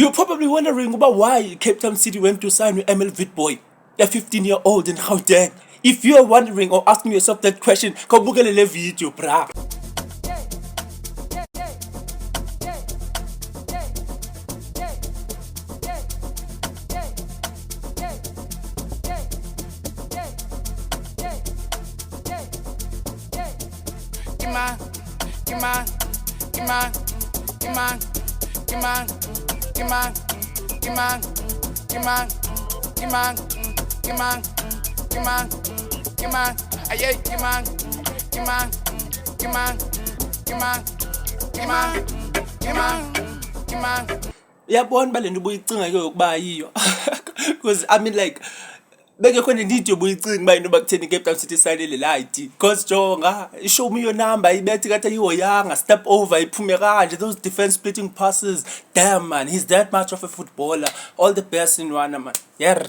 You're probably wondering about why Cape Town City went to sign with Emile Witbooi, a 15-year-old in Gauteng. If you are wondering or asking yourself that question, go look at the video, brah. Yabona balento buyicinga ke yokuba yiyo because I mean like beke khona need yobuyicinga ba into bakutheni Cape Town City sayile light because jonga show me your number ibethi kade ayihoyanga step over iphume kanje those defense splitting passes, damn man, he's that much of a footballer. All the best in one, man. Yeah.